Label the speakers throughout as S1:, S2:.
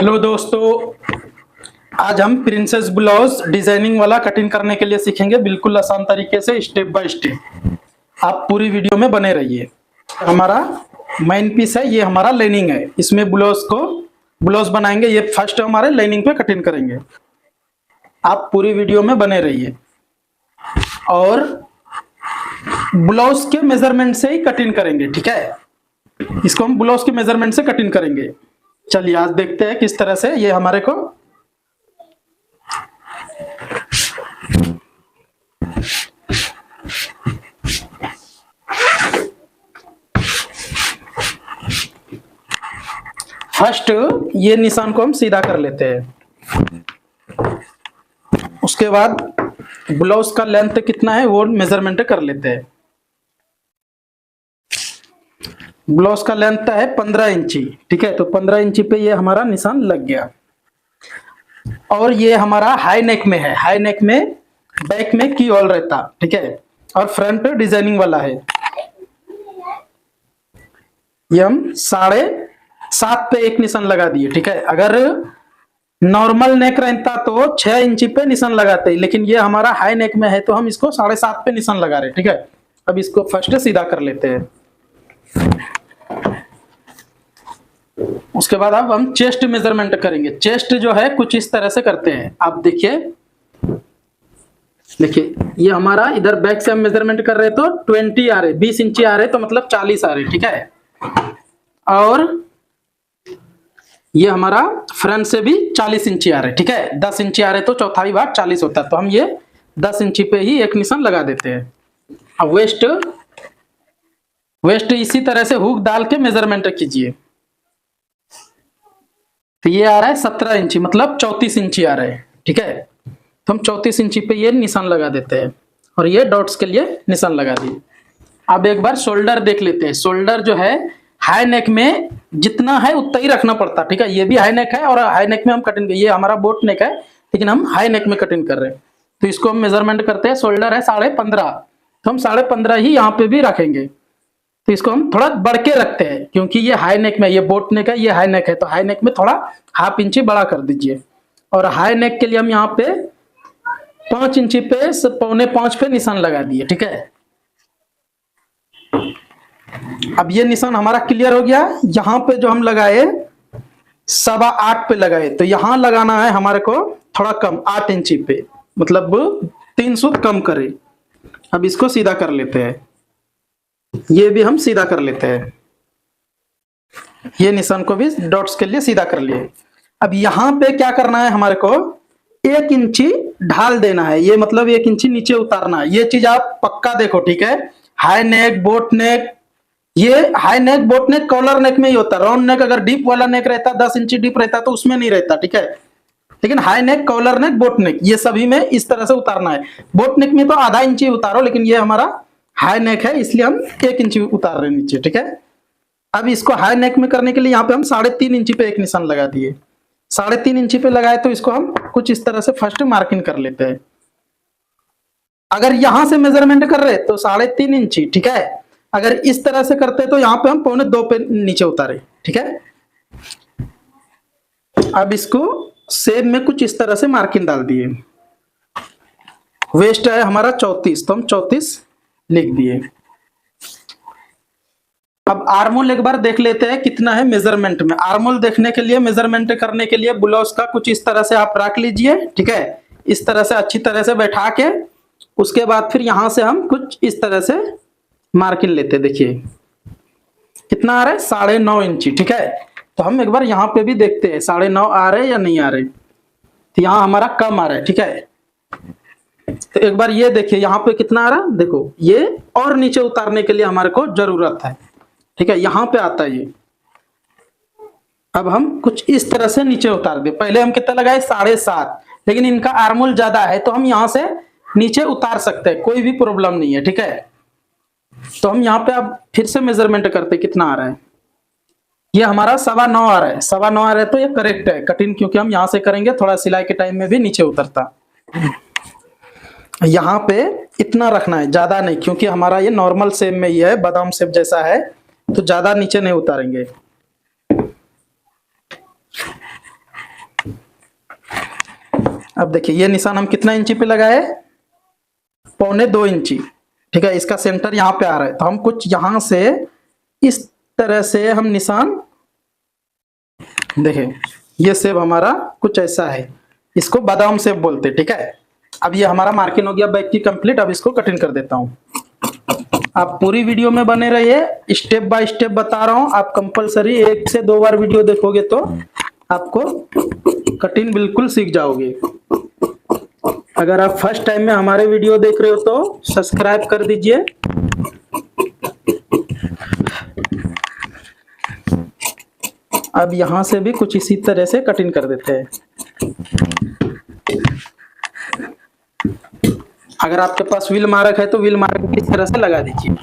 S1: Hello दोस्तों, आज हम प्रिंसेस ब्लाउज डिजाइनिंग वाला कटिंग करने के लिए सीखेंगे, बिल्कुल आसान तरीके से स्टेप बाय स्टेप। आप पूरी वीडियो में बने रहिए। हमारा मेन पीस है, ये हमारा लाइनिंग है, इसमें ब्लाउज बनाएंगे। ये फर्स्ट हमारे लाइनिंग पे कटिंग करेंगे। आप पूरी वीडियो में बने रहिए और ब्लाउज के मेजरमेंट से ही कटिंग करेंगे, ठीक है। इसको हम ब्लाउज के मेजरमेंट से कटिंग करेंगे। चलिए आज देखते हैं किस तरह से ये हमारे को फर्स्ट ये निशान को हम सीधा कर लेते हैं। उसके बाद ब्लाउज का लेंथ कितना है वो मेजरमेंट कर लेते हैं। ब्लाउज का लेंथ है 15 इंची, ठीक है। तो 15 इंची पे ये हमारा निशान लग गया। और ये हमारा हाई नेक में है, हाई नेक में बैक में की होल रहता, ठीक है। और फ्रंट डिजाइनिंग वाला है। ये हम 7.5 पे एक निशान लगा दिए, ठीक है। अगर नॉर्मल नेक रहता तो 6 इंची पे निशान लगाते, लेकिन ये हमारा हाई नेक में है तो हम इसको 7.5 पे निशान लगा रहे, ठीक है। अब इसको फर्स्ट सीधा कर लेते हैं। उसके बाद अब हम चेस्ट मेजरमेंट करेंगे। चेस्ट जो है कुछ इस तरह से करते हैं। आप देखिए ये हमारा इधर बैक से हम मेजरमेंट कर रहे तो 20 आ रहे, 20 इंची आ रहे, तो मतलब 40 आ रहे, ठीक है। और ये हमारा फ्रंट से भी 40 इंची आ रहे, ठीक है। 10 इंची आ रहे तो चौथाई भाग 40 होता है, तो हम ये 10 इंची पे ही एक निशान लगा देते हैं। अब वेस्ट इसी तरह से हुक डाल के मेजरमेंट कीजिए। तो ये आ रहा है 17 इंची, मतलब 34 इंची आ रहा है, ठीक है। तो हम 34 इंची पे ये निशान लगा देते हैं और ये डॉट्स के लिए निशान लगा दिए। अब एक बार शोल्डर देख लेते हैं। शोल्डर जो है हाई नेक में जितना है उतना ही रखना पड़ता, ठीक है। ये भी हाई नेक है और हाई नेक में हम कटिंग, ये हमारा बोट नेक है लेकिन हम हाई नेक में कटिंग कर रहे हैं। तो इसको हम मेजरमेंट करते हैं। शोल्डर है 15.5, तो हम 15.5 ही यहाँ पे भी रखेंगे। तो इसको हम थोड़ा बढ़ के रखते हैं क्योंकि ये हाई नेक में, ये बोट नेक है, ये हाई नेक है, तो हाई नेक में थोड़ा ½ इंची बड़ा कर दीजिए। और हाई नेक के लिए हम यहाँ पे 5 इंची पे 4.25 पे निशान लगा दिए, ठीक है। अब ये निशान हमारा क्लियर हो गया। यहाँ पे जो हम लगाए 8.25 पे लगाए, तो यहाँ लगाना है हमारे को थोड़ा कम, 8 इंची पे, मतलब 3 सूत कम करे। अब इसको सीधा कर लेते हैं। ये भी हम सीधा कर लेते हैं। ये निशान को भी डॉट्स के लिए सीधा कर लिए। अब यहाँ पे क्या करना है, हमारे को 1 इंची ढाल देना है। ये मतलब 1 इंची नीचे उतारना है। ये चीज आप पक्का देखो, ठीक है। हाई नेक, बोट नेक, ये high neck, boat neck, collar neck में ही होता है। राउंड नेक अगर डीप वाला नेक रहता, 10 इंची डीप रहता तो उसमें नहीं रहता, ठीक है। लेकिन high neck, collar neck, boat neck, ये सभी में इस तरह से उतारना है। बोट नेक में तो ½ इंची उतारो, लेकिन ये हमारा हाई नेक है इसलिए हम 1 इंची उतार रहे हैं नीचे, ठीक है। अब इसको हाई नेक में करने के लिए यहाँ पे हम 3.5 इंची पे एक निशान लगा दिए। 3.5 इंची पे लगाए तो इसको हम कुछ इस तरह से फर्स्ट मार्किंग कर लेते हैं। अगर यहां से मेजरमेंट कर रहे तो 3.5 इंची, ठीक है। अगर इस तरह से करते तो यहाँ पे हम 2.25 पे नीचे उतारे, ठीक है। अब इसको सेम में कुछ इस तरह से मार्किंग डाल दिए। वेस्ट है हमारा 34, तो हम 34 लिख दिए। अब आर्मोल एक बार देख लेते हैं कितना है मेजरमेंट में। आर्मोल देखने के लिए, मेजरमेंट करने के लिए ब्लाउज का कुछ इस तरह से आप रख लीजिए, ठीक है। इस तरह से अच्छी तरह से बैठा के उसके बाद फिर यहां से हम कुछ इस तरह से मार्किंग लेते। देखिए कितना आ रहा है, 9.5 इंची, ठीक है। तो हम एक बार यहाँ पे भी देखते हैं 9.5 आ रहे या नहीं आ रहे। तो यहाँ हमारा कम आ रहा है, ठीक है। तो एक बार ये देखिए यहाँ पे कितना आ रहा है, देखो ये और नीचे उतारने के लिए हमारे को जरूरत है, ठीक है। यहाँ पे आता है ये। अब हम कुछ इस तरह से नीचे उतार दे। पहले हम कितना लगाए 7.5, लेकिन इनका आर्मोल ज्यादा है तो हम यहाँ से नीचे उतार सकते हैं, कोई भी प्रॉब्लम नहीं है, ठीक है। तो हम यहाँ पे अब फिर से मेजरमेंट करते कितना आ रहा है। ये हमारा 9.25 आ रहा है। 9.25 आ रहा है तो ये करेक्ट है कटिंग, क्योंकि हम यहाँ से करेंगे, थोड़ा सिलाई के टाइम में भी नीचे उतरता। यहाँ पे इतना रखना है, ज्यादा नहीं, क्योंकि हमारा ये नॉर्मल शेप में ही है, बादाम शेप जैसा है, तो ज्यादा नीचे नहीं उतारेंगे। अब देखिए ये निशान हम कितना इंची पे लगाए, 1.25 इंची। ठीक है, इसका सेंटर यहाँ पे आ रहा है, तो हम कुछ यहाँ से इस तरह से हम निशान, देखें ये शेप हमारा कुछ ऐसा है, इसको बादाम शेप बोलते हैं। ठीक है, अब ये हमारा मार्किंग हो गया बैक की कंप्लीट। अब इसको कटिंग कर देता हूँ। आप पूरी वीडियो में बने रहिए, स्टेप बाय स्टेप बता रहा हूँ। आप कंपलसरी 1 से 2 बार वीडियो देखोगे तो आपको कटिंग बिल्कुल सीख जाओगे। अगर आप फर्स्ट टाइम में हमारे वीडियो देख रहे हो तो सब्सक्राइब कर दीजिए। अब यहां से भी कुछ इसी तरह से कटिंग कर देते हैं। अगर आपके पास व्हील मार्क है तो व्हील मार्क किस तरह से लगा दीजिए।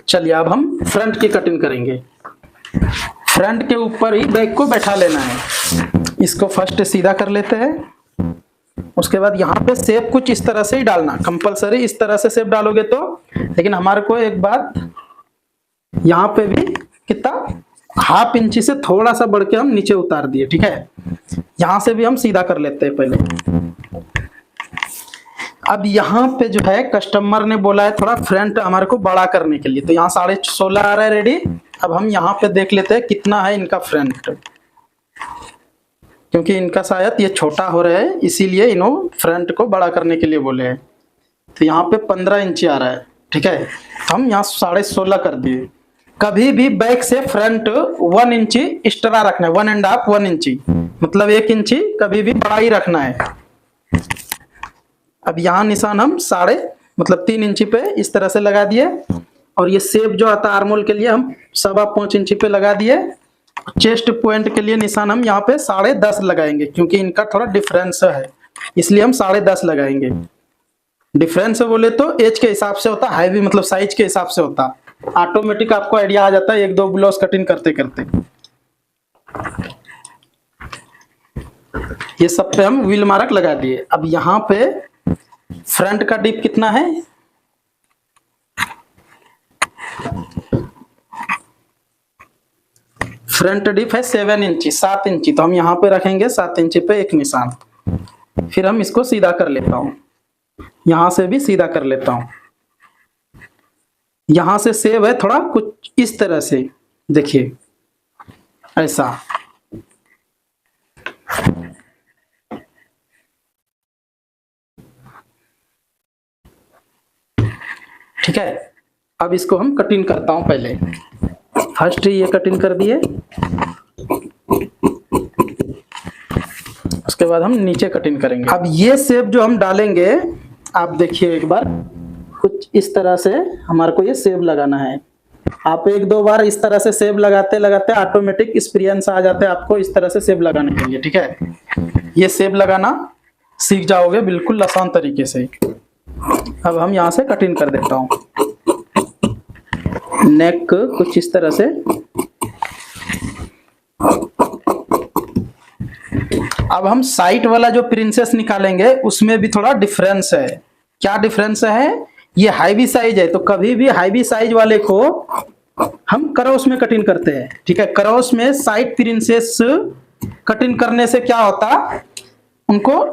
S1: चलिए अब हम फ्रंट की कटिंग करेंगे। फ्रंट के ऊपर ही बैक को बैठा लेना है। इसको फर्स्ट सीधा कर लेते हैं। उसके बाद यहाँ पे शेप कुछ इस तरह से ही डालना, कंपलसरी इस तरह से शेप डालोगे तो। लेकिन हमारे को एक बात, यहाँ पे भी कितना 1/2 इंची से थोड़ा सा बढ़ के हम नीचे उतार दिए। ठीक है, यहां से भी हम सीधा कर लेते हैं पहले। अब यहाँ पे जो है कस्टमर ने बोला है थोड़ा फ्रंट हमारे को बड़ा करने के लिए, तो यहाँ 16.5 आ रहा है रेडी। अब हम यहाँ पे देख लेते हैं कितना है इनका फ्रंट, क्योंकि इनका शायद ये छोटा हो रहा है, इसीलिए इन्होंने फ्रंट को बड़ा करने के लिए बोले हैं। तो यहाँ पे 15 इंची आ रहा है। ठीक है, हम यहाँ 16.5 कर दिए। कभी भी बैक से फ्रंट 1 इंची एक्स्ट्रा रखना है, 1.5 इंची, मतलब 1 इंची कभी भी बड़ा ही रखना है। अब यहाँ निशान हम 3 इंची पे इस तरह से लगा दिए। और ये शेप जो आता है आर्मोल के लिए हम 5.25 इंची पे लगा दिए। चेस्ट पॉइंट के लिए निशान हम यहाँ पे 10.5 लगाएंगे, क्योंकि इनका थोड़ा डिफरेंस है, इसलिए हम 10.5 लगाएंगे। डिफरेंस बोले तो एज के हिसाब से होता है, हैवी मतलब साइज के हिसाब से होता है। ऑटोमेटिक आपको आइडिया आ जाता है 1-2 ब्लाउज कटिंग करते करते। ये सब पे हम व्हील मार्क लगा दिए। अब यहाँ पे फ्रंट का डीप कितना है, फ्रंट डीप है 7 इंची, 7 इंची। तो हम यहाँ पे रखेंगे 7 इंची पे एक निशान। फिर हम इसको सीधा कर लेता हूँ, यहां से भी सीधा कर लेता हूं। यहां से सेव है थोड़ा कुछ इस तरह से, देखिए ऐसा। ठीक है, अब इसको हम कटिंग करता हूं। पहले फर्स्ट ये कटिंग कर दिए, उसके बाद हम नीचे कटिंग करेंगे। अब ये शेप जो हम डालेंगे, आप देखिए एक बार कुछ इस तरह से हमारे को ये शेप लगाना है। आप 1-2 बार इस तरह से शेप लगाते लगाते ऑटोमेटिक एक्सपीरियंस आ जाता है आपको इस तरह से शेप लगाने के लिए। ठीक है, ये शेप लगाना सीख जाओगे बिल्कुल आसान तरीके से। अब हम यहाँ से कटिंग कर देता हूँ। नेक कुछ इस तरह से। अब हम साइड वाला जो प्रिंसेस निकालेंगे उसमें भी थोड़ा डिफरेंस है। क्या डिफरेंस है, ये हैवी साइज है, तो कभी भी हैवी साइज वाले को हम क्रॉस में कटिंग करते हैं। ठीक है, क्रॉस में साइड प्रिंसेस कटिंग करने से क्या होता, उनको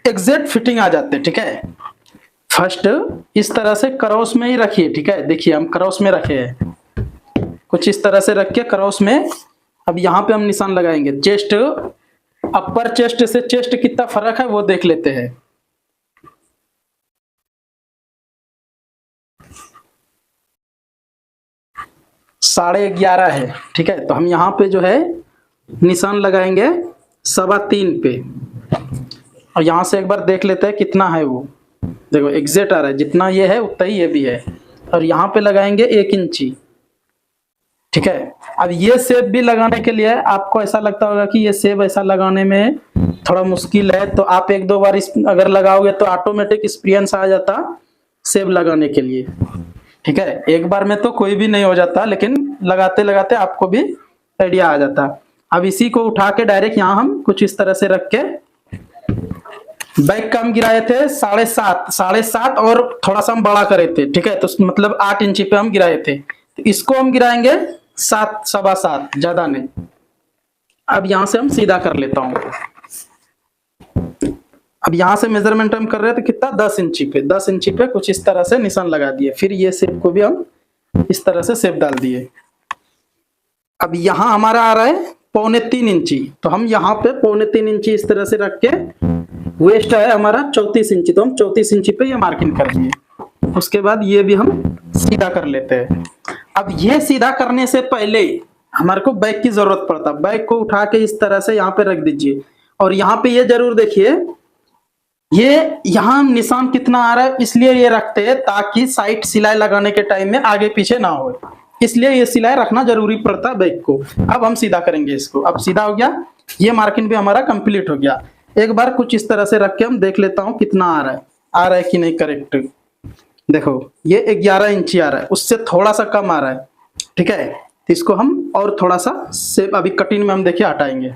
S1: एग्जैक्ट फिटिंग आ जाते हैं। ठीक है, फर्स्ट इस तरह से क्रॉस में ही रखिए। ठीक है, देखिए हम क्रॉस में रखे हैं, कुछ इस तरह से रख के क्रॉस में। अब यहाँ पे हम निशान लगाएंगे। चेस्ट, अपर चेस्ट से चेस्ट कितना फर्क है वो देख लेते हैं। ,11.5 है। ठीक है, तो हम यहाँ पे जो है निशान लगाएंगे 3.25 पे। और यहाँ से एक बार देख लेते हैं कितना है वो। देखो एग्जैक्ट आ रहा है, जितना ये है उतना ही ये भी है। और यहाँ पे लगाएंगे 1 इंची। ठीक है, अब ये शेप भी लगाने के लिए आपको ऐसा लगता होगा कि ये शेप ऐसा लगाने में थोड़ा मुश्किल है, तो आप 1-2 बार इस अगर लगाओगे तो ऑटोमेटिक एक्सपीरियंस आ जाता शेप लगाने के लिए। ठीक है, एक बार में तो कोई भी नहीं हो जाता, लेकिन लगाते लगाते आपको भी आइडिया आ जाता। अब इसी को उठा के डायरेक्ट यहाँ हम कुछ इस तरह से रख के बैक का हम गिराए थे 7.5 और थोड़ा सा हम बड़ा करे थे। ठीक है, तो मतलब 8 इंची पे हम गिराए थे, तो इसको हम गिराएंगे 7, 7.25, ज्यादा नहीं। अब यहाँ से हम सीधा कर लेता हूँ। अब यहाँ से मेजरमेंट हम कर रहे हैं तो कितना 10 इंची पे, 10 इंची पे कुछ इस तरह से निशान लगा दिए। फिर ये शेप को भी हम इस तरह से शेप डाल दिए। अब यहाँ हमारा आ रहा है 3.25 इंची, तो हम यहाँ पे 3.25 इंची इस तरह से रख के, वेस्ट है हमारा 34 इंची, तो हम 34 इंची पे ये मार्किंग कर दिए। उसके बाद ये भी हम सीधा कर लेते हैं। अब ये सीधा करने से पहले हमारे को बैक की जरूरत पड़ता है। बैक को उठा के इस तरह से यहाँ पे रख दीजिए, और यहाँ पे ये जरूर देखिए, ये यहाँ निशान कितना आ रहा है, इसलिए ये रखते हैं ताकि साइड सिलाई लगाने के टाइम में आगे पीछे ना हो, इसलिए ये सिलाई रखना जरूरी पड़ता है बैक को। अब हम सीधा करेंगे इसको। अब सीधा हो गया, ये मार्किंग भी हमारा कंप्लीट हो गया। एक बार कुछ इस तरह से रख के हम देख लेता हूँ कितना आ रहा है कि नहीं करेक्ट। देखो ये 11 इंची आ रहा है, उससे थोड़ा सा कम आ रहा है, ठीक है। तो इसको हम और थोड़ा सा शेप अभी कटिंग में हम देखिए हटाएंगे।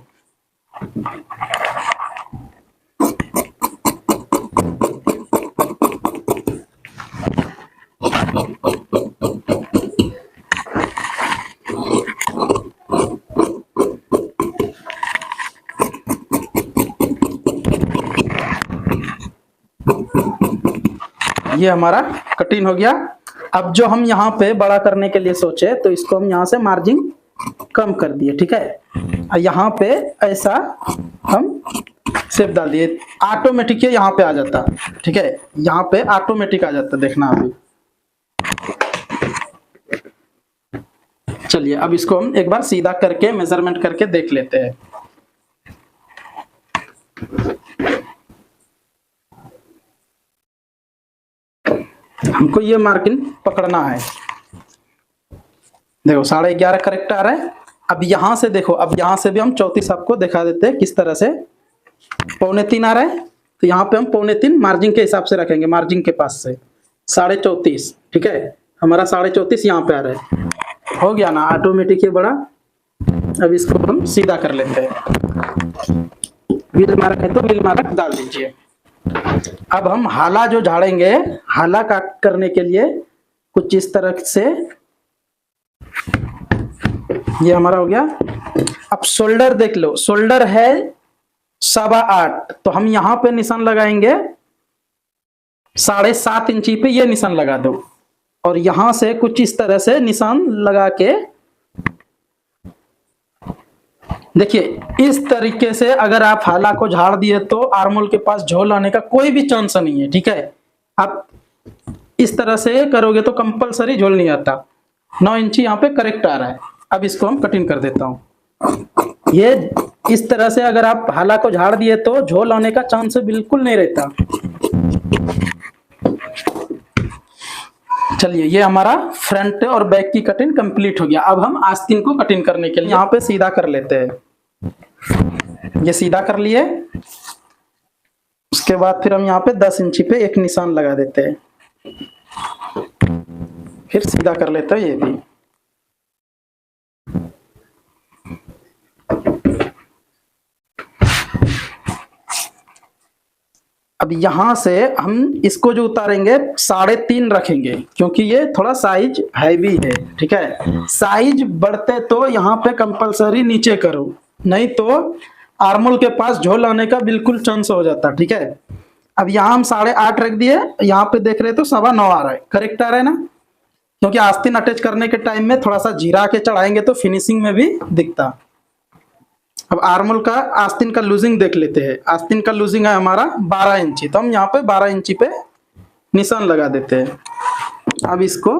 S1: ये हमारा कटिंग हो गया। अब जो हम यहाँ पे बड़ा करने के लिए सोचे, तो इसको हम यहाँ से मार्जिन कम कर दिए, ठीक है। और यहाँ पे ऐसा हम शेप डाल दिए, ऑटोमेटिक ये यहाँ पे आ जाता, ठीक है। यहाँ पे ऑटोमेटिक आ जाता, देखना अभी। चलिए अब इसको हम एक बार सीधा करके मेजरमेंट करके देख लेते हैं। हमको ये मार्किंग पकड़ना है। देखो 11.5 करेक्ट आ रहा है। अब यहाँ से देखो, अब यहाँ से भी हम 34 आपको दिखा देते हैं किस तरह से। 3.25 आ रहा है, तो यहाँ पे हम 3.25 मार्जिन के हिसाब से रखेंगे, मार्जिन के पास से 34.5, ठीक है। हमारा 34.5 यहाँ पे आ रहा है, हो गया ना ऑटोमेटिक ये बड़ा। अब इसको हम सीधा कर लेते हैं। व्हील मार्क है तो व्हील मार्क डाल दीजिए। अब हम हाला जो झाड़ेंगे, हाला काट करने के लिए कुछ इस तरह से, ये हमारा हो गया। अब शोल्डर देख लो, शोल्डर है 8.25, तो हम यहाँ पे निशान लगाएंगे 7.5 इंची पे, ये निशान लगा दो। और यहां से कुछ इस तरह से निशान लगा के देखिए, इस तरीके से अगर आप हाला को झाड़ दिए तो आर्मोल के पास झोल आने का कोई भी चांस नहीं है, ठीक है। आप इस तरह से करोगे तो कंपलसरी झोल नहीं आता। 9 इंची यहाँ पे करेक्ट आ रहा है। अब इसको हम कटिंग कर देता हूं। ये इस तरह से अगर आप हाला को झाड़ दिए तो झोल आने का चांस बिल्कुल नहीं रहता। चलिए ये हमारा फ्रंट और बैक की कटिंग कंप्लीट हो गया। अब हम आस्तीन को कटिंग करने के लिए यहाँ पे सीधा कर लेते हैं। ये सीधा कर लिए, उसके बाद फिर हम यहाँ पे 10 इंची पे एक निशान लगा देते हैं, फिर सीधा कर लेते हैं ये भी। अब यहां से हम इसको जो उतारेंगे 3.5 रखेंगे, क्योंकि ये थोड़ा साइज हैवी है, ठीक है। साइज बढ़ते तो यहाँ पे कंपलसरी नीचे करो, नहीं तो आर्मोल के पास झोल आने का बिल्कुल चांस हो जाता, ठीक है। अब यहाँ हम 8.5 रख दिए, यहाँ पे देख रहे तो 9.25 आ रहा है, करेक्ट आ रहा है ना, क्योंकि आस्तीन अटैच करने के टाइम में थोड़ा सा जीरा के चढ़ाएंगे तो फिनिशिंग में भी दिखता। अब आर्मोल का आस्तीन का लूजिंग देख लेते हैं। आस्तीन का लूजिंग है हमारा 12 इंची, तो हम यहाँ पे 12 इंची पे निशान लगा देते हैं। अब इसको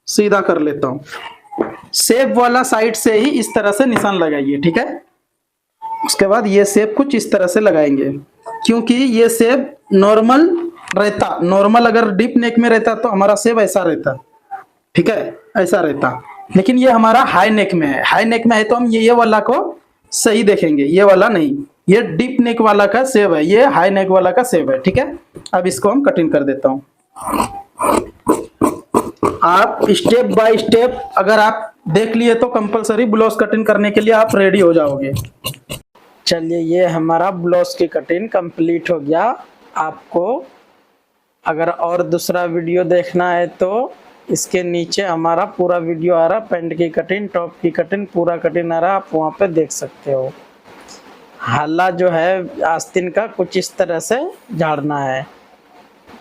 S1: सीधा कर लेता हूँ। शेप वाला साइड से ही इस तरह से निशान लगाइए, ठीक है। उसके बाद ये शेप कुछ इस तरह से लगाएंगे, क्योंकि ये शेप नॉर्मल रहता, नॉर्मल अगर डीप नेक में रहता तो हमारा शेप ऐसा रहता, ठीक है, ऐसा रहता। लेकिन ये हमारा हाई नेक में है, हाई नेक में है तो हम ये वाला को सही देखेंगे, ये वाला नहीं। ये डीप नेक वाला का शेप है, ये हाई नेक वाला का शेप है, ठीक है। अब इसको हम कटिंग कर देता हूँ। आप स्टेप बाय स्टेप अगर आप देख लिए तो कंपलसरी ब्लाउज कटिंग करने के लिए आप रेडी हो जाओगे। चलिए ये हमारा ब्लाउज की कटिंग कंप्लीट हो गया। आपको अगर और दूसरा वीडियो देखना है तो इसके नीचे हमारा पूरा वीडियो आ रहा, पैंट की कटिंग, टॉप की कटिंग, पूरा कटिंग आ रहा, आप वहाँ पे देख सकते हो। हाला जो है आस्तीन का कुछ इस तरह से झाड़ना है,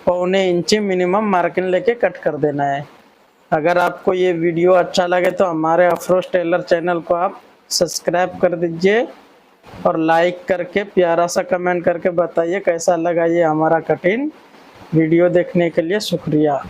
S1: 1.25 इंची मिनिमम मार्किंग लेके कट कर देना है। अगर आपको ये वीडियो अच्छा लगे तो हमारे अफरोज टेलर चैनल को आप सब्सक्राइब कर दीजिए और लाइक करके प्यारा सा कमेंट करके बताइए कैसा लगा ये हमारा कटिंग। वीडियो देखने के लिए शुक्रिया।